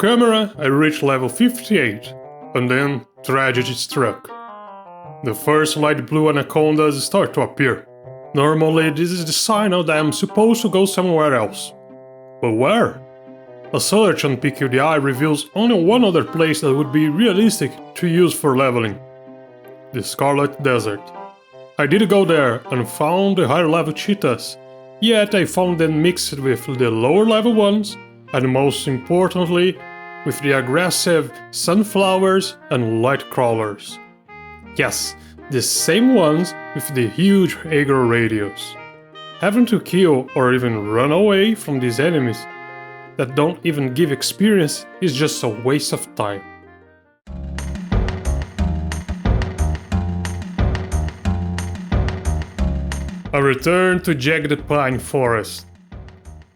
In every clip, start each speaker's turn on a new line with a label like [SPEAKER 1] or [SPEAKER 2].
[SPEAKER 1] camera, I reached level 58, and then tragedy struck. The first light blue anacondas start to appear. Normally, this is the signal that I'm supposed to go somewhere else. But where? A search on PQDI reveals only one other place that would be realistic to use for leveling: the Scarlet Desert. I did go there and found the higher level cheetahs, yet I found them mixed with the lower level ones, and most importantly, with the aggressive sunflowers and light crawlers. Yes, the same ones with the huge aggro radius. Having to kill or even run away from these enemies that don't even give experience is just a waste of time. I returned to Jagged Pine Forest.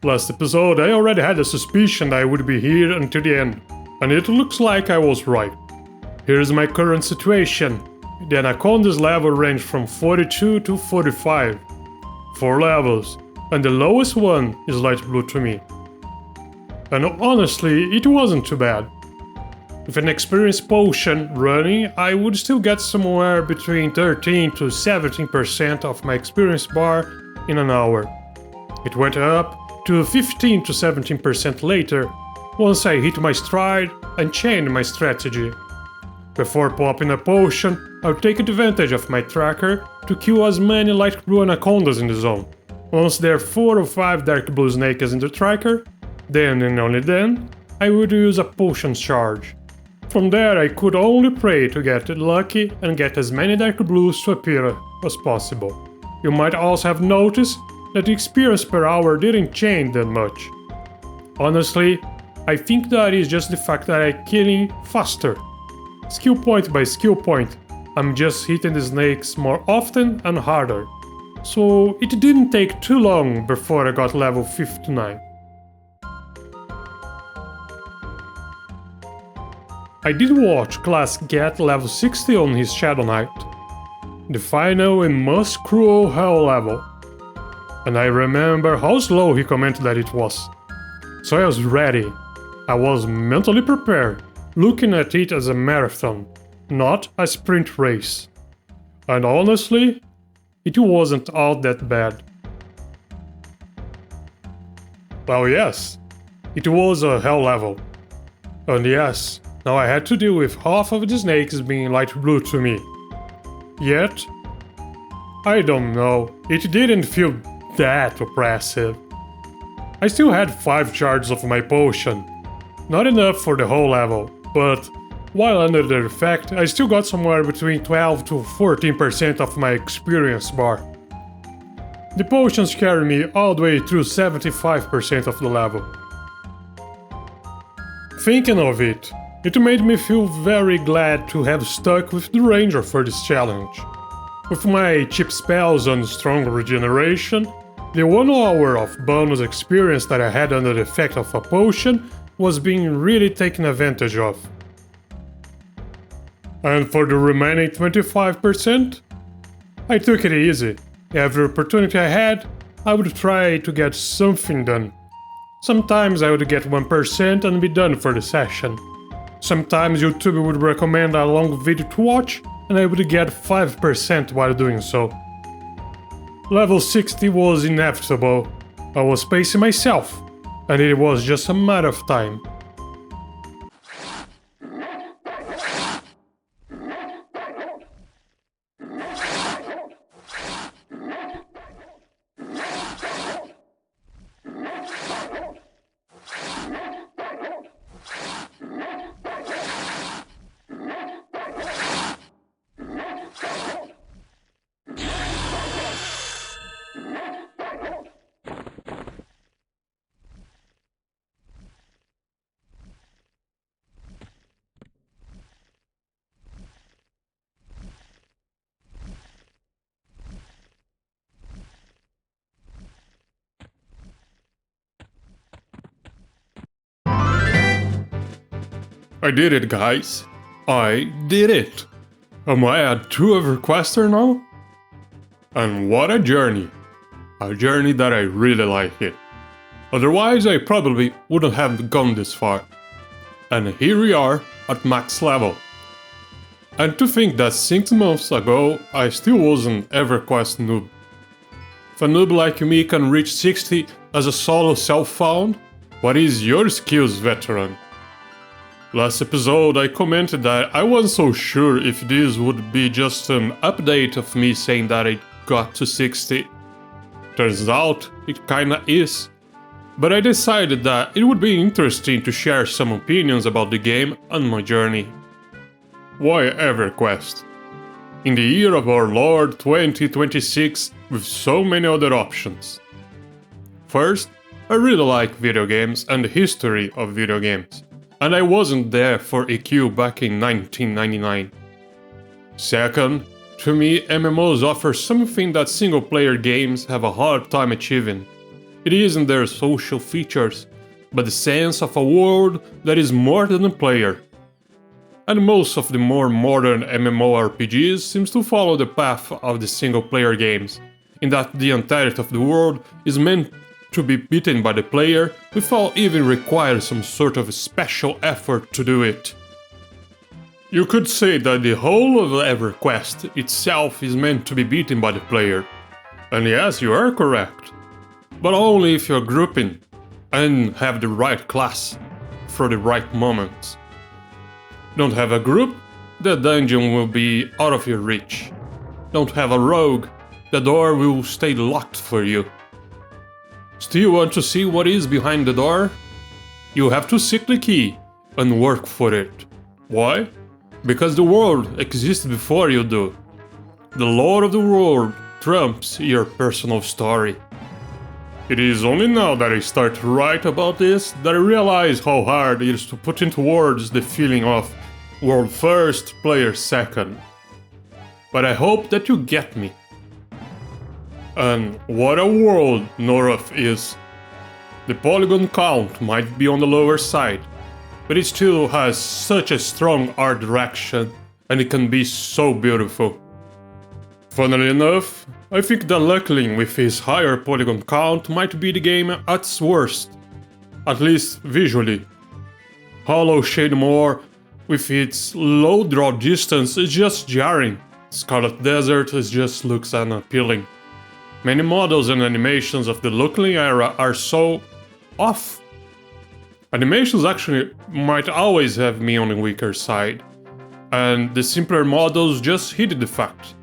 [SPEAKER 1] Last episode I already had a suspicion I would be here until the end, and it looks like I was right. Here's my current situation. The Anaconda's level range from 42 to 45. 4 levels, and the lowest one is light blue to me. And honestly, it wasn't too bad. With an experience potion running, I would still get somewhere between 13 to 17% of my experience bar in an hour. It went up to 15 to 17% later, once I hit my stride and changed my strategy. Before popping a potion, I'll take advantage of my tracker to kill as many light blue anacondas in the zone. Once there are 4 or 5 dark blue snakes in the tracker, then and only then, I would use a potion charge. From there I could only pray to get lucky and get as many dark blues to appear as possible. You might also have noticed that the experience per hour didn't change that much. Honestly, I think that is just the fact that I'm killing faster. Skill point by skill point, I'm just hitting the snakes more often and harder. So it didn't take too long before I got level 59. I did watch Class get level 60 on his Shadow Knight, the final and most cruel hell level. And I remember how slow he commented that it was. So I was ready. I was mentally prepared, looking at it as a marathon, not a sprint race. And honestly, it wasn't all that bad. Well, yes, it was a hell level. And yes, now I had to deal with half of the snakes being light blue to me. Yet, I don't know, it didn't feel that oppressive. I still had 5 charges of my potion. Not enough for the whole level, but while under the effect, I still got somewhere between 12 to 14% of my experience bar. The potions carry me all the way through 75% of the level. Thinking of it, it made me feel very glad to have stuck with the ranger for this challenge. With my cheap spells and strong regeneration, the 1 hour of bonus experience that I had under the effect of a potion was being really taken advantage of. And for the remaining 25%, I took it easy. Every opportunity I had, I would try to get something done. Sometimes I would get 1% and be done for the session. Sometimes YouTube would recommend a long video to watch, and I would get 5% while doing so. Level 60 was inevitable. I was pacing myself, and it was just a matter of time. I did it, guys. I did it. Am I a true Everquester now? And what a journey. A journey that I really like it. Otherwise I probably wouldn't have gone this far. and here we are at max level. And to think that 6 months ago I still was an Everquest noob. If a noob like me can reach 60 as a solo self-found, what is your skills, veteran? Last episode I commented that I wasn't so sure if this would be just an update of me saying that I got to 60. Turns out it kinda is. But I decided that it would be interesting to share some opinions about the game and my journey. Why Everquest? In the year of our Lord 2026 with so many other options. First, I really like video games and the history of video games. And I wasn't there for EQ back in 1999. Second, to me MMOs offer something that single-player games have a hard time achieving. It isn't their social features, but the sense of a world that is more than a player. And most of the more modern MMORPGs seems to follow the path of the single-player games, in that the entirety of the world is meant to be beaten by the player without even requiring some sort of special effort to do it. You could say that the whole of Everquest itself is meant to be beaten by the player. And yes, you are correct. But only if you're grouping and have the right class for the right moments. Don't have a group, the dungeon will be out of your reach. Don't have a rogue, the door will stay locked for you. Still want to see what is behind the door? You have to seek the key and work for it. Why? Because the world exists before you do. The lore of the world trumps your personal story. It is only now that I start to write about this that I realize how hard it is to put into words the feeling of world first, player second. But I hope that you get me. And what a world North is. The polygon count might be on the lower side, but it still has such a strong art direction and it can be so beautiful. Funnily enough, I think that Luckling with his higher polygon count might be the game at its worst, at least visually. Hollow Shademore with its low draw distance is just jarring. Scarlet Desert just looks unappealing. Many models and animations of the Luckling era are so off. Animations actually might always have me on the weaker side, and the simpler models just hid the fact.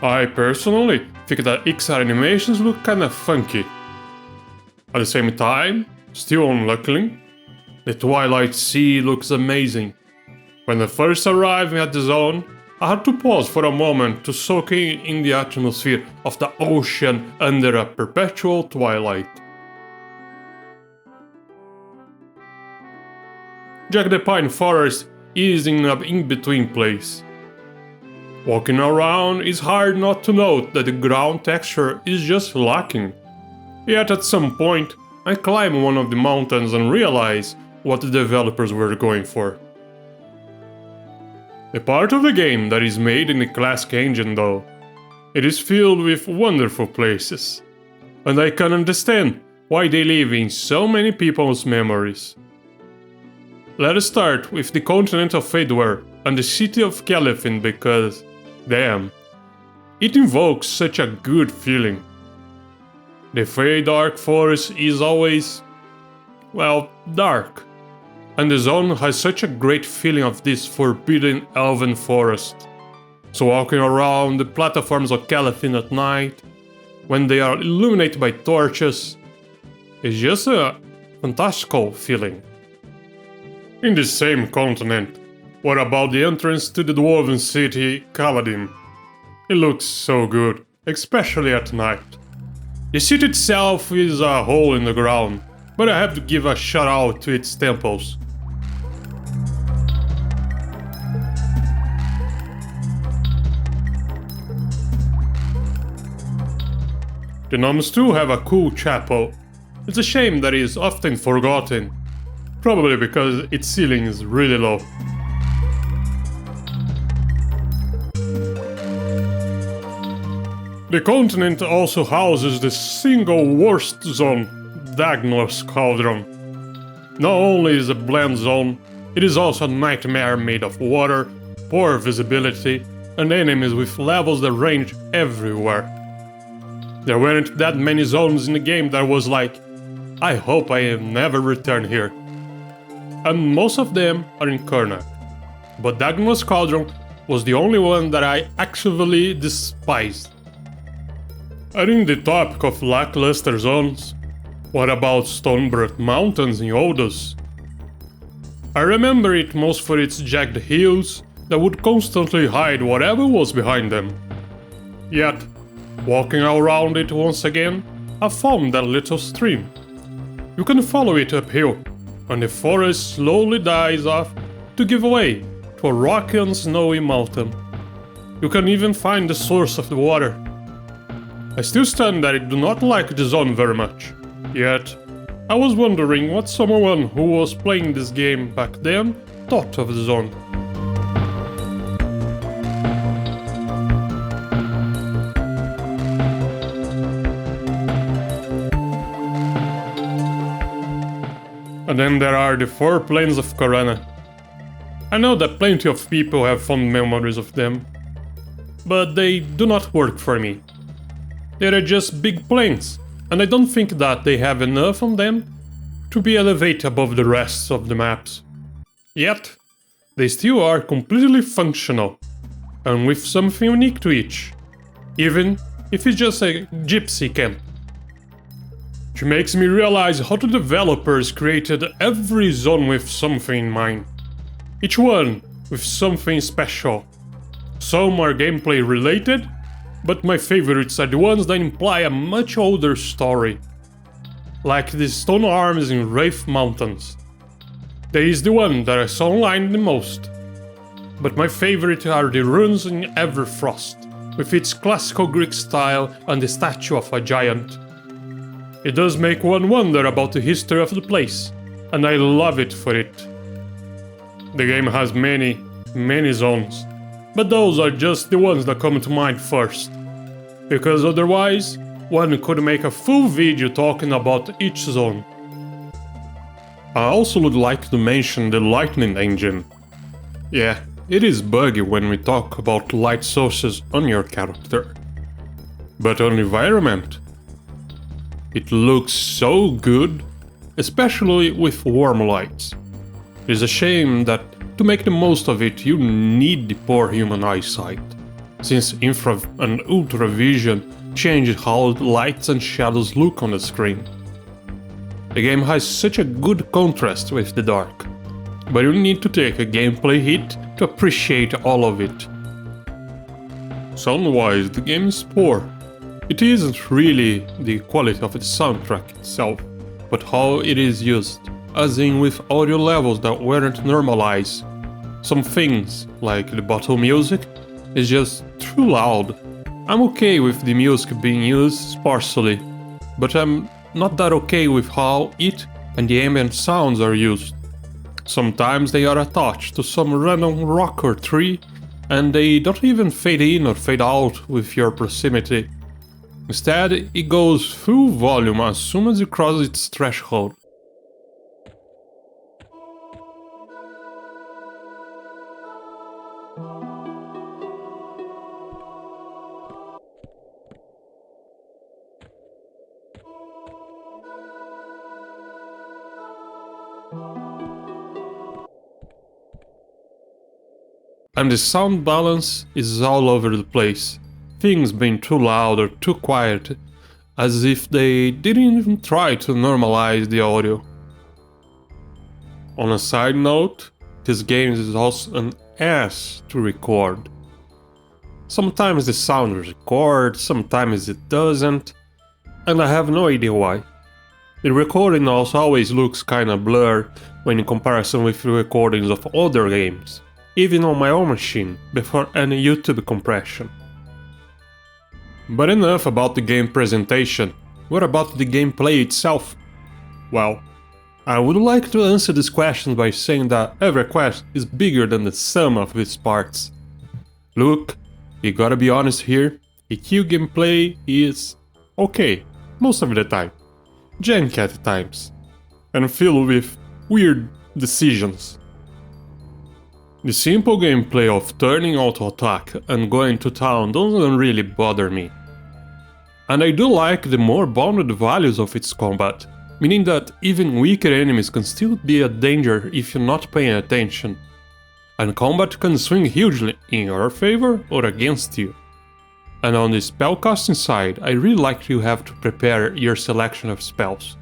[SPEAKER 1] I personally think that XR animations look kinda funky. At the same time, still on Luckling, the Twilight Sea looks amazing. When I first arrived at the zone, I had to pause for a moment to soak in the atmosphere of the ocean under a perpetual twilight. Jack the Pine Forest is in an in-between place. Walking around is hard not to note that the ground texture is just lacking. Yet at some point, I climb one of the mountains and realize what the developers were going for. The part of the game that is made in the classic engine though, it is filled with wonderful places. And I can understand why they live in so many people's memories. Let us start with the continent of Fadeware and the city of Caliphine because, damn, it invokes such a good feeling. The Fey Dark Forest is always, well, dark. And the zone has such a great feeling of this forbidden elven forest. So walking around the platforms of Caliphine at night, when they are illuminated by torches, is just a fantastical feeling. In the same continent, what about the entrance to the dwarven city, Kaladin? It looks so good, especially at night. The city itself is a hole in the ground, but I have to give a shout out to its temples. The gnomes too have a cool chapel. It's a shame that it is often forgotten, probably because its ceiling is really low. The continent also houses the single worst zone, Dagnor's Cauldron. Not only is a bland zone, it is also a nightmare made of water, poor visibility, and enemies with levels that range everywhere. There weren't that many zones in the game that was like, I hope I never return here. And most of them are in Karnak. But Diagonal Squadron was the only one that I actively despised. Adding the topic of lackluster zones, what about Stonebrook Mountains in Odus? I remember it most for its jagged hills that would constantly hide whatever was behind them. Yet, walking around it once again, I found that little stream. You can follow it uphill, and the forest slowly dies off to give way to a rocky and snowy mountain. You can even find the source of the water. I still stand that I do not like the zone very much, yet I was wondering what someone who was playing this game back then thought of the zone. And then there are the 4 plains of Corana. I know that plenty of people have fond memories of them, but they do not work for me. They are just big plains, and I don't think that they have enough on them to be elevated above the rest of the maps. Yet, they still are completely functional, and with something unique to each, even if it's just a gypsy camp. Which makes me realize how the developers created every zone with something in mind. Each one with something special. Some are gameplay related, but my favorites are the ones that imply a much older story. Like the stone arms in Wraith Mountains. That is the one that I saw online the most. But my favorite are the runes in Everfrost, with its classical Greek style and the statue of a giant. It does make one wonder about the history of the place, and I love it for it. The game has many zones, but those are just the ones that come to mind first. Because otherwise, one could make a full video talking about each zone. I also would like to mention the lightning engine. Yeah, it is buggy when we talk about light sources on your character. But on the environment, it looks so good, especially with warm lights. It is a shame that to make the most of it you need the poor human eyesight, since infra and ultra vision change how lights and shadows look on the screen. The game has such a good contrast with the dark, but you need to take a gameplay hit to appreciate all of it. Sound-wise, the game is poor. It isn't really the quality of the soundtrack itself, but how it is used, as in with audio levels that weren't normalized. Some things, like the bottle music, is just too loud. I'm okay with the music being used sparsely, but I'm not that okay with how it and the ambient sounds are used. Sometimes they are attached to some random rock or tree, and they don't even fade in or fade out with your proximity. Instead, it goes full volume as soon as you cross its threshold. And the sound balance is all over the place. Things being too loud or too quiet, as if they didn't even try to normalize the audio. On a side note, this game is also an ass to record. Sometimes the sound records, sometimes it doesn't, and I have no idea why. The recording also always looks kinda blurred when in comparison with the recordings of other games, even on my own machine, before any YouTube compression. But enough about the game presentation. What about the gameplay itself? Well, I would like to answer this question by saying that Everquest is bigger than the sum of its parts. Look, you gotta be honest here, EQ gameplay is okay, most of the time, janky at times, and filled with weird decisions. The simple gameplay of turning auto attack and going to town doesn't really bother me. And I do like the more bounded values of its combat, meaning that even weaker enemies can still be a danger if you're not paying attention. And combat can swing hugely in your favor or against you. And on the spellcasting side, I really like you have to prepare your selection of spells.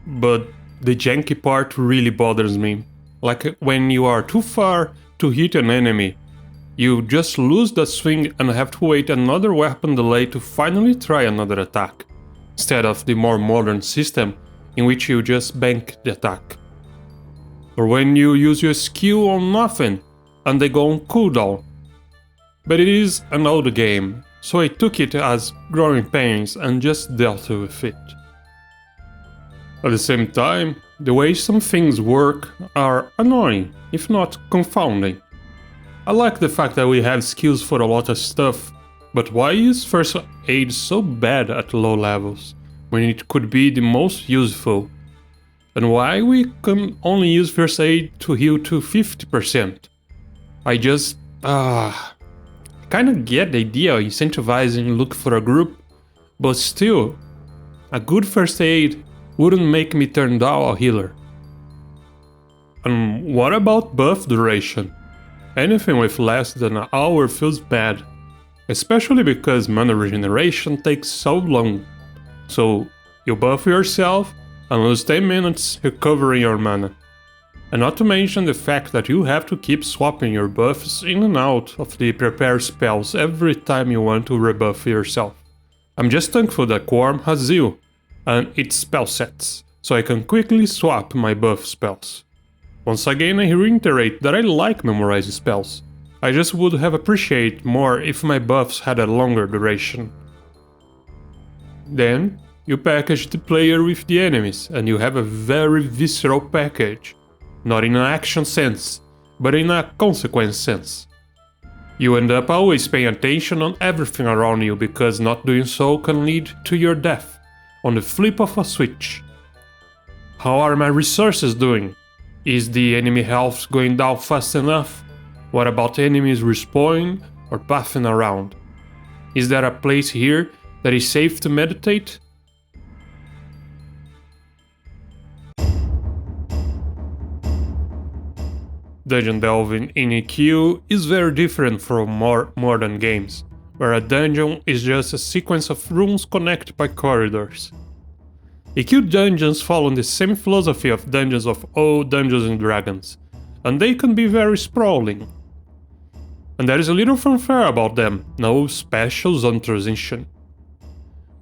[SPEAKER 1] But the janky part really bothers me. Like when you are too far to hit an enemy, you just lose the swing and have to wait another weapon delay to finally try another attack, instead of the more modern system in which you just bank the attack. Or when you use your skill on nothing and they go on cooldown. But it is an old game, so I took it as growing pains and just dealt with it. At the same time, the way some things work are annoying, if not confounding. I like the fact that we have skills for a lot of stuff, but why is first aid so bad at low levels, when it could be the most useful? And why we can only use first aid to heal to 50%? I just... kinda get the idea of incentivizing look for a group, but still, a good first aid wouldn't make me turn down a healer. And what about buff duration? Anything with less than an hour feels bad, especially because mana regeneration takes so long. So you buff yourself and lose 10 minutes recovering your mana. And not to mention the fact that you have to keep swapping your buffs in and out of the prepare spells every time you want to rebuff yourself. I'm just thankful that Quarm has Zeal and its spell sets, so I can quickly swap my buff spells. Once again, I reiterate that I like memorizing spells. I just would have appreciated more if my buffs had a longer duration. Then, you package the player with the enemies, and you have a very visceral package. Not in an action sense, but in a consequence sense. You end up always paying attention on everything around you because not doing so can lead to your death, on the flip of a switch. How are my resources doing? Is the enemy health going down fast enough? What about enemies respawning or pathing around? Is there a place here that is safe to meditate? Dungeon delving in EQ is very different from more modern games, where a dungeon is just a sequence of rooms connected by corridors. EQ dungeons follow the same philosophy of dungeons of old Dungeons and Dragons, and they can be very sprawling. And there is a little fanfare about them, no special zone transition.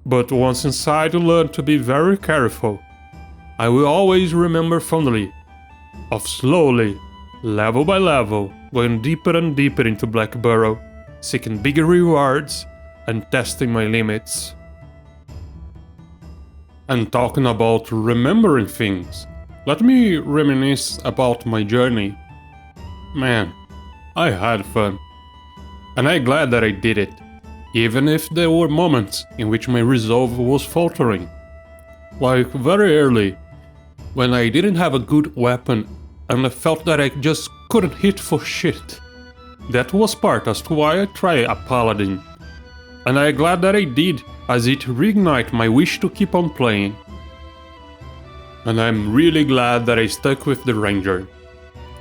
[SPEAKER 1] But once inside you learn to be very careful. I will always remember fondly of slowly, level by level, going deeper and deeper into Black Burrow, seeking bigger rewards and testing my limits. And talking about remembering things, let me reminisce about my journey. Man, I had fun. And I'm glad that I did it, even if there were moments in which my resolve was faltering. Like very early, when I didn't have a good weapon and I felt that I just couldn't hit for shit. That was part as to why I tried a paladin. And I'm glad that I did, as it reignited my wish to keep on playing. And I'm really glad that I stuck with the ranger.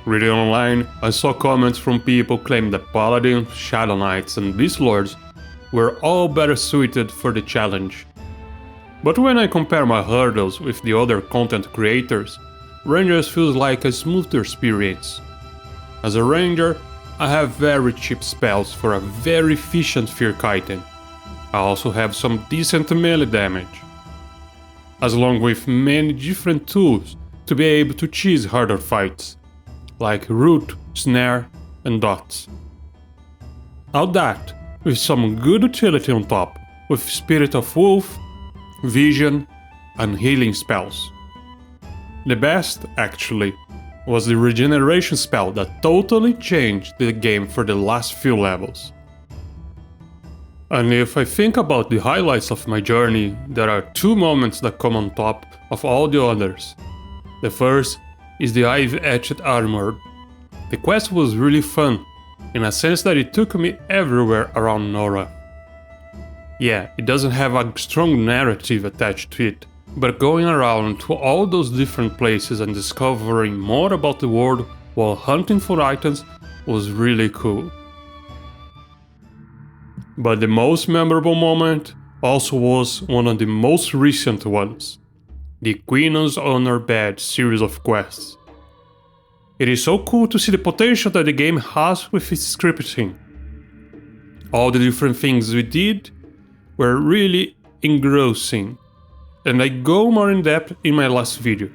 [SPEAKER 1] Reading online, I saw comments from people claiming that paladins, shadow knights and beast lords were all better suited for the challenge. But when I compare my hurdles with the other content creators, Rangers feels like a smoother experience. As a ranger, I have very cheap spells for a very efficient fear kiting. I also have some decent melee damage, along with many different tools to be able to cheese harder fights, like root, snare and dots. All that with some good utility on top, with Spirit of Wolf, Vision and healing spells. The best, actually, was the regeneration spell that totally changed the game for the last few levels. And if I think about the highlights of my journey, there are two moments that come on top of all the others. The first is the Ivy-Etched Armor. The quest was really fun, in a sense that it took me everywhere around Nora. Yeah, it doesn't have a strong narrative attached to it, but going around to all those different places and discovering more about the world while hunting for items was really cool. But the most memorable moment also was one of the most recent ones, the Queen's Honor Badge series of quests. It is so cool to see the potential that the game has with its scripting. All the different things we did were really engrossing, and I go more in depth in my last video,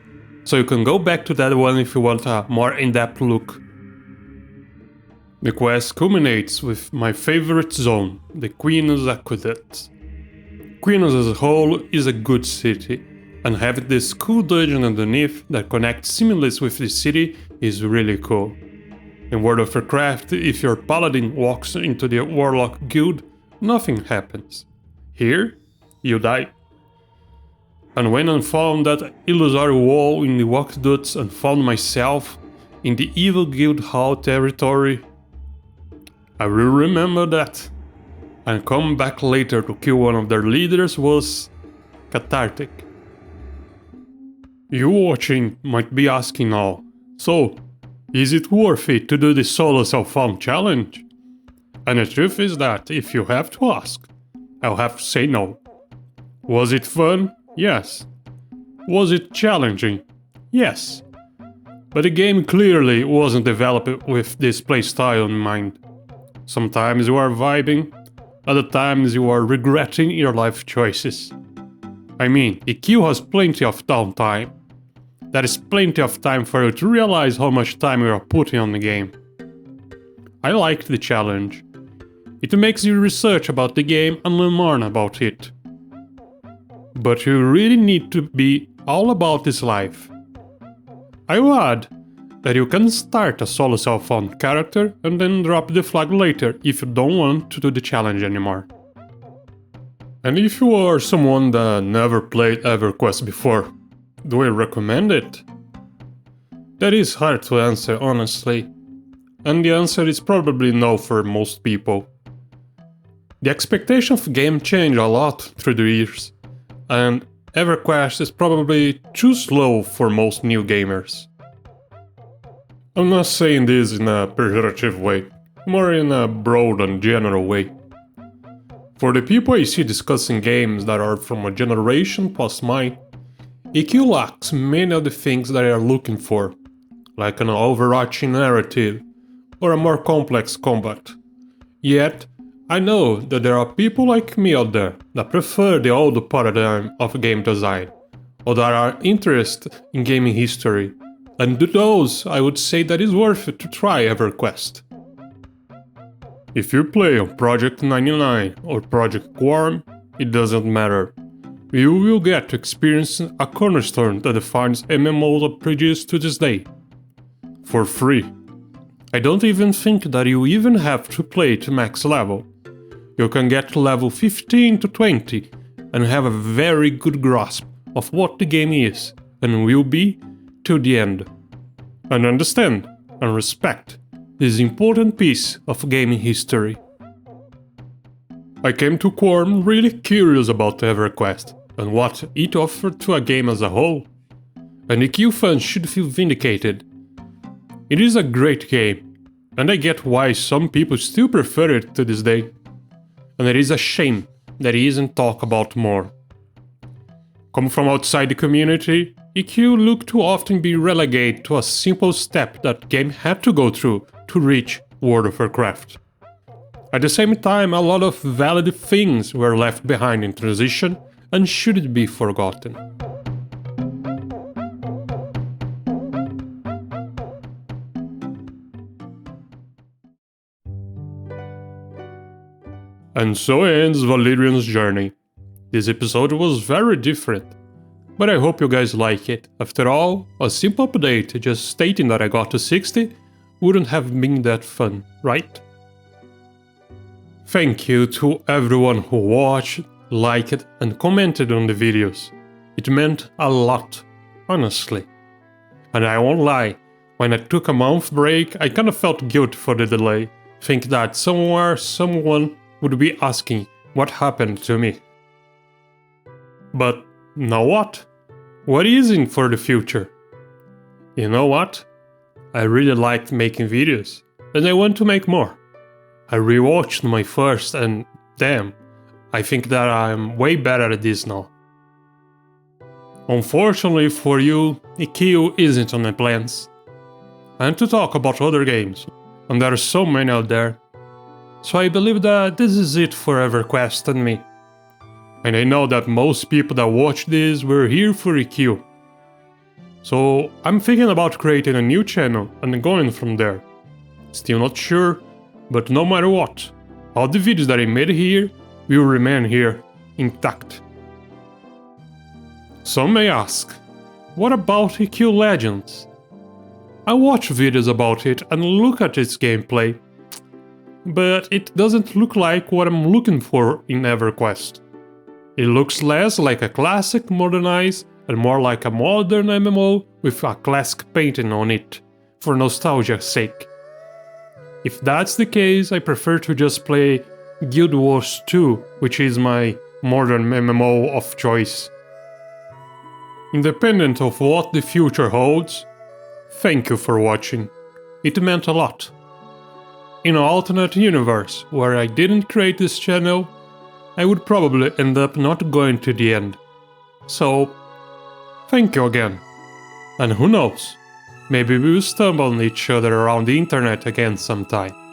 [SPEAKER 1] so you can go back to that one if you want a more in-depth look. The quest culminates with my favorite zone, the Queen's Aqueduct. Queen's as a whole is a good city, and having this cool dungeon underneath that connects seamlessly with the city is really cool. In World of Warcraft, if your paladin walks into the Warlock guild, nothing happens. Here, you die. And when I found that illusory wall in the aqueducts and found myself in the evil guild hall territory, I will remember that, and come back later to kill one of their leaders was cathartic. You watching might be asking now, so, is it worth it to do the solo self-found challenge? And the truth is that, if you have to ask, I'll have to say no. Was it fun? Yes. Was it challenging? Yes. But the game clearly wasn't developed with this playstyle in mind. Sometimes you are vibing, other times you are regretting your life choices. I mean, EQ has plenty of downtime. That is plenty of time for you to realize how much time you are putting on the game. I liked the challenge. It makes you research about the game and learn more about it. But you really need to be all about this life. I will add that you can start a solo self-found character and then drop the flag later if you don't want to do the challenge anymore. And if you are someone that never played Everquest before, do I recommend it? That is hard to answer, honestly. And the answer is probably no for most people. The expectation of the game changed a lot through the years, and Everquest is probably too slow for most new gamers. I'm not saying this in a pejorative way, more in a broad and general way. For the people I see discussing games that are from a generation past mine, EQ lacks many of the things that they are looking for, like an overarching narrative or a more complex combat. Yet, I know that there are people like me out there that prefer the old paradigm of game design, or that are interested in gaming history, and to those I would say that it's worth it to try Everquest. If you play on Project 99 or Project Quarm, it doesn't matter. You will get to experience a cornerstone that defines MMOs that produce to this day. For free. I don't even think that you even have to play to max level. You can get to level 15 to 20 and have a very good grasp of what the game is and will be till the end. And understand and respect this important piece of gaming history. I came to Quarm really curious about Everquest and what it offered to a game as a whole. And EQ fans should feel vindicated. It is a great game, and I get why some people still prefer it to this day. And it is a shame that it isn't talked about more. Come from outside the community, EQ look to often be relegated to a simple step that game had to go through to reach World of Warcraft. At the same time, a lot of valid things were left behind in transition and shouldn't be forgotten. And so ends Valerian's journey. This episode was very different, but I hope you guys like it. After all, a simple update just stating that I got to 60 wouldn't have been that fun, right? Thank you to everyone who watched, liked and commented on the videos. It meant a lot, honestly. And I won't lie, when I took a month break, I kinda felt guilty for the delay. Think that somewhere someone would be asking what happened to me. But now what? What is in for the future? You know what? I really liked making videos, and I want to make more. I rewatched my first and damn, I think that I'm way better at this now. Unfortunately for you, EQ isn't on my plans. I want to talk about other games, and there are so many out there. So I believe that this is it for Everquest and me. And I know that most people that watch this were here for EQ. So I'm thinking about creating a new channel and going from there. Still not sure, but no matter what, all the videos that I made here will remain here, intact. Some may ask, what about EQ Legends? I watch videos about it and look at its gameplay, but it doesn't look like what I'm looking for in EverQuest. It looks less like a classic modernized and more like a modern MMO with a classic painting on it, for nostalgia's sake. If that's the case, I prefer to just play Guild Wars 2, which is my modern MMO of choice. Independent of what the future holds, thank you for watching. It meant a lot. In an alternate universe where I didn't create this channel, I would probably end up not going to the end. So, thank you again. And who knows, maybe we will stumble on each other around the internet again sometime.